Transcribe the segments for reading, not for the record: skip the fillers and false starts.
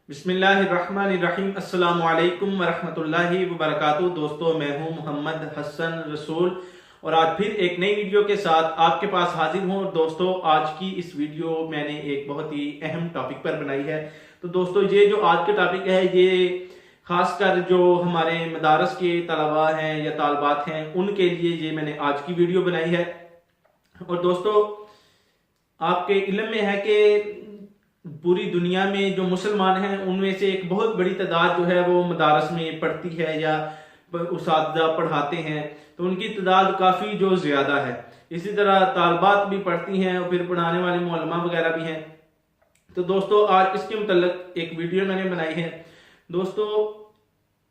बिस्मिल्लाहिर्रहमानिर्रहीम अस्सलामु अलैकुम वरहमतुल्लाहि वबरकातुहू। दोस्तों, मैं हूं मोहम्मद हसन रसूल और आज फिर एक नई वीडियो के साथ आपके पास हाजिर हूं। और दोस्तों, आज की इस वीडियो मैंने एक बहुत ही अहम टॉपिक पर बनाई है। तो दोस्तों, ये जो आज का टॉपिक है, ये खासकर जो हमारे मदारस के तलबा हैं या तालबात हैं, उनके लिए ये मैंने आज की वीडियो बनाई है। और दोस्तों, आपके इल्म में है कि पूरी दुनिया में जो मुसलमान हैं उनमें से एक बहुत बड़ी तादाद जो है वो मदारस में पढ़ती है या उसातिज़ा पढ़ाते हैं, तो उनकी तादाद काफ़ी जो ज़्यादा है। इसी तरह तालबात भी पढ़ती हैं और फिर पढ़ाने वाले मौलमा वगैरह भी हैं। तो दोस्तों, आज इसके मतलब एक वीडियो मैंने बनाई है। दोस्तों,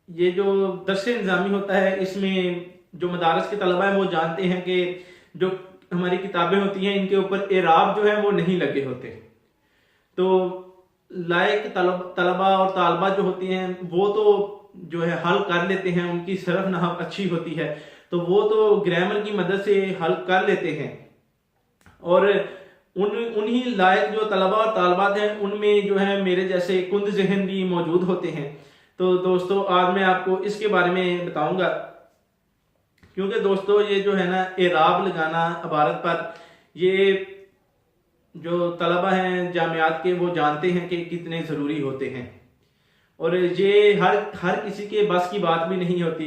ये जो दर्स निज़ामी होता है, इसमें जो मदारस के तलबा हैं वो जानते हैं कि जो हमारी किताबें होती हैं इनके ऊपर एराब जो है वो नहीं लगे होते। तो लायक तलबा और तालबा जो होती हैं वो तो जो है हल कर लेते हैं, उनकी सरफ नहव अच्छी होती है, तो वो तो ग्रामर की मदद से हल कर लेते हैं। और उन्हीं लायक जो तलबा और तालबात हैं उनमें जो है मेरे जैसे कुंद जहन भी मौजूद होते हैं। तो दोस्तों, आज मैं आपको इसके बारे में बताऊंगा, क्योंकि दोस्तों ये जो है ना एराब लगाना इबारत पर, ये जो तलबा हैं जामियात के वो जानते हैं कि कितने ज़रूरी होते हैं। और ये हर किसी के बस की बात भी नहीं होती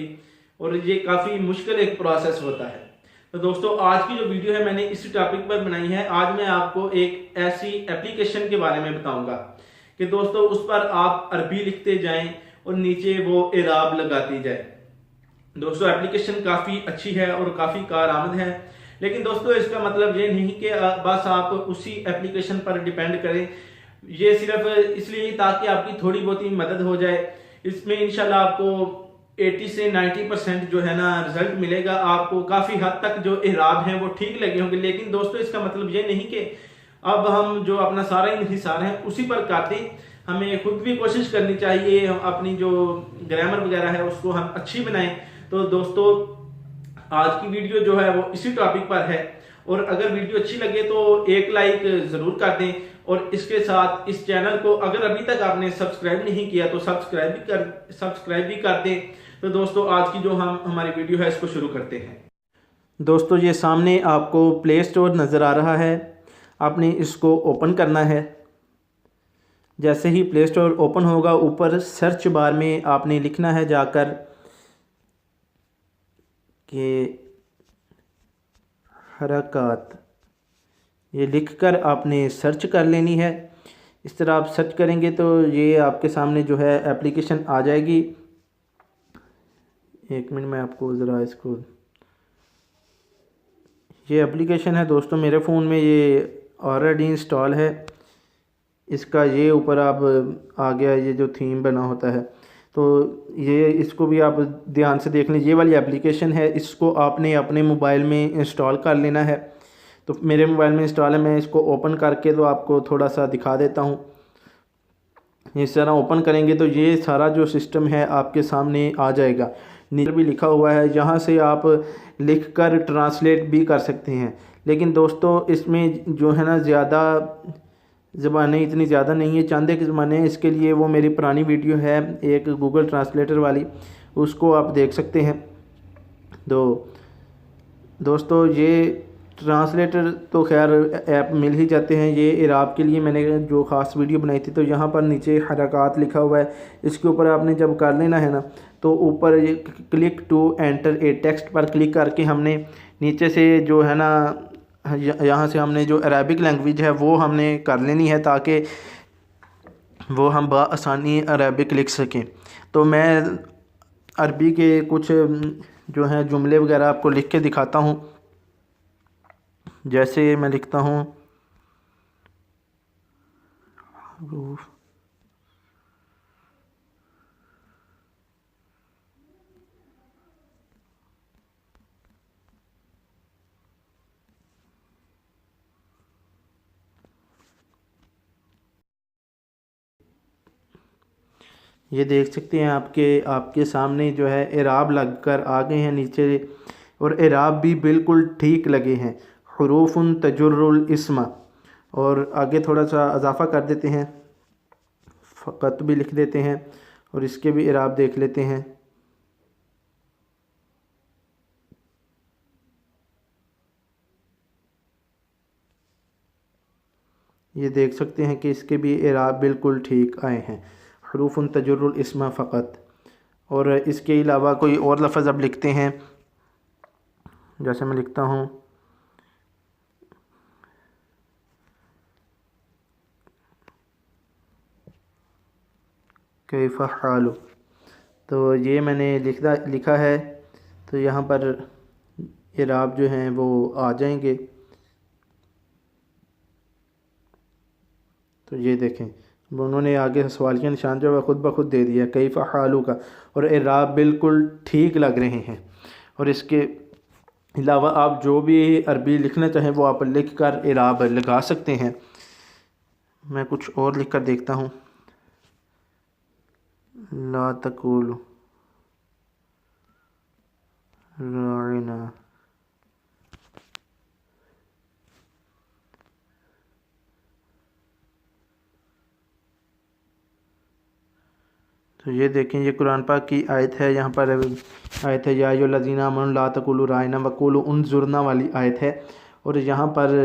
और ये काफ़ी मुश्किल एक प्रोसेस होता है। तो दोस्तों, आज की जो वीडियो है मैंने इसी टॉपिक पर बनाई है। आज मैं आपको एक ऐसी एप्लीकेशन के बारे में बताऊंगा कि दोस्तों उस पर आप अरबी लिखते जाएं और नीचे वो एराब लगाती जाए। दोस्तों, एप्लीकेशन काफ़ी अच्छी है और काफ़ी कारआमद है, लेकिन दोस्तों इसका मतलब ये नहीं कि बस आप उसी एप्लीकेशन पर डिपेंड करें। ये सिर्फ इसलिए ताकि आपकी थोड़ी बहुत ही मदद हो जाए। इसमें इंशाल्लाह आपको 80 से 90% जो है ना रिजल्ट मिलेगा। आपको काफ़ी हद तक जो इराब हैं वो ठीक लगे होंगे, लेकिन दोस्तों इसका मतलब ये नहीं कि अब हम जो अपना सारा इंहिसार है उसी पर कर दें। हमें खुद भी कोशिश करनी चाहिए, हम अपनी जो ग्रामर वगैरह है उसको हम अच्छी बनाएं। तो दोस्तों, आज की वीडियो जो है वो इसी टॉपिक पर है। और अगर वीडियो अच्छी लगे तो एक लाइक ज़रूर कर दें, और इसके साथ इस चैनल को अगर अभी तक आपने सब्सक्राइब नहीं किया तो सब्सक्राइब भी कर दें। तो दोस्तों, आज की जो हमारी वीडियो है इसको शुरू करते हैं। दोस्तों, ये सामने आपको प्ले स्टोर नज़र आ रहा है, आपने इसको ओपन करना है। जैसे ही प्ले स्टोर ओपन होगा, ऊपर सर्च बार में आपने लिखना है जाकर कि हरकत, ये लिखकर आपने सर्च कर लेनी है। इस तरह आप सर्च करेंगे तो ये आपके सामने जो है एप्लीकेशन आ जाएगी। एक मिनट में आपको ज़रा इसको, ये एप्लीकेशन है दोस्तों मेरे फ़ोन में, ये ऑलरेडी इंस्टॉल है। इसका ये ऊपर आप आ गया, ये जो थीम बना होता है, तो ये इसको भी आप ध्यान से देख लें। ये वाली एप्लीकेशन है, इसको आपने अपने मोबाइल में इंस्टॉल कर लेना है। तो मेरे मोबाइल में इंस्टॉल है, मैं इसको ओपन करके तो आपको थोड़ा सा दिखा देता हूँ। इस तरह ओपन करेंगे तो ये सारा जो सिस्टम है आपके सामने आ जाएगा। नीचे भी लिखा हुआ है, यहाँ से आप लिख कर ट्रांसलेट भी कर सकते हैं। लेकिन दोस्तों इसमें जो है ना ज़्यादा ज़बानें इतनी ज़्यादा नहीं है, चंद एक ज़बानें हैं। इसके लिए वो मेरी पुरानी वीडियो है एक गूगल ट्रांसलेटर वाली, उसको आप देख सकते हैं। तो दोस्तों, ये ट्रांसलेटर तो खैर ऐप मिल ही जाते हैं। ये इराब के लिए मैंने जो ख़ास वीडियो बनाई थी, तो यहाँ पर नीचे हरकत लिखा हुआ है, इसके ऊपर आपने जब कर लेना है ना, तो ऊपर ये click to enter a text पर क्लिक करके हमने नीचे से जो है ना यहाँ से हमने जो अरबिक लैंग्वेज है वो हमने कर लेनी है, ताकि वो हम बआसानी अरबिक लिख सकें। तो मैं अरबी के कुछ जो हैं जुमले वगैरह आपको लिख के दिखाता हूँ। जैसे मैं लिखता हूँ, ये देख सकते हैं आपके सामने जो है एराब लग कर आ गए हैं नीचे, और एराब भी बिल्कुल ठीक लगे हैं। हुरूफुन तजुर्रुल इस्मा, और आगे थोड़ा सा इजाफ़ा कर देते हैं। फ़क़त भी लिख देते हैं और इसके भी इराब देख लेते हैं। ये देख सकते हैं कि इसके भी इराब बिल्कुल ठीक आए हैं, हरूफ़ुन तजुर्रुल इस्म फ़क़त। और इसके अलावा कोई और लफ्ज़ अब लिखते हैं, जैसे मैं लिखता हूँ कैफ़ हालु, तो ये मैंने लिखा है। तो यहाँ पर इराब जो हैं वो आ जाएंगे। तो ये देखें, उन्होंने आगे सवालिया निशान जो है ख़ुद ब खुद दे दिया कैफ़ हालु का, और इराब बिल्कुल ठीक लग रहे हैं। और इसके अलावा आप जो भी अरबी लिखना चाहें वो आप लिख कर इराब लगा सकते हैं। मैं कुछ और लिख कर देखता हूँ। ला तकुलु राइना, तो ये देखें, ये कुरान पाक की आयत है। यहाँ पर आयत है या अय्युहल्लज़ीना आमनू ला तकुलू राइना वक़ूलू उन्ज़ुरना वाली आयत है। और यहाँ पर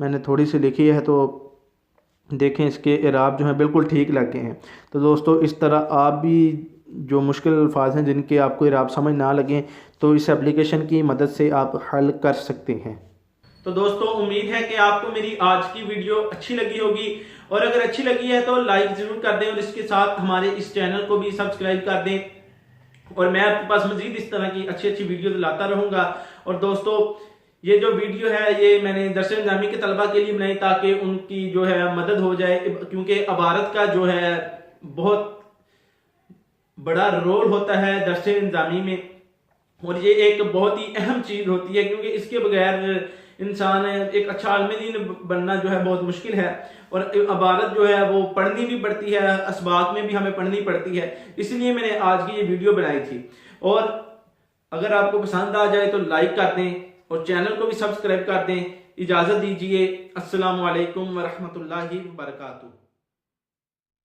मैंने थोड़ी सी लिखी है, तो देखें इसके इराब जो हैं बिल्कुल ठीक लगे हैं। तो दोस्तों, इस तरह आप भी जो मुश्किल अल्फाज हैं जिनके आपको इराब समझ ना लगें, तो इस एप्लीकेशन की मदद से आप हल कर सकते हैं। तो दोस्तों, उम्मीद है कि आपको मेरी आज की वीडियो अच्छी लगी होगी, और अगर अच्छी लगी है तो लाइक ज़रूर कर दें और इसके साथ हमारे इस चैनल को भी सब्सक्राइब कर दें। और मैं आपके पास मज़ीद इस तरह की अच्छी अच्छी वीडियो लाता रहूँगा। और दोस्तों, ये जो वीडियो है ये मैंने दर्स निज़ामी के तलबा के लिए बनाई ताकि उनकी जो है मदद हो जाए, क्योंकि अबारत का जो है बहुत बड़ा रोल होता है दर्स निज़ामी में, और ये एक बहुत ही अहम चीज़ होती है, क्योंकि इसके बगैर इंसान एक अच्छा आलिम दीन बनना जो है बहुत मुश्किल है। और अबारत जो है वो पढ़नी भी पड़ती है, असबाक में भी हमें पढ़नी पड़ती है। इसलिए मैंने आज की ये वीडियो बनाई थी। और अगर आपको पसंद आ जाए तो लाइक कर दें और चैनल को भी सब्सक्राइब कर दें। इजाज़त दीजिए। अस्सलामु अलैकुम वरहमतुल्लाहि वबरकातुहू।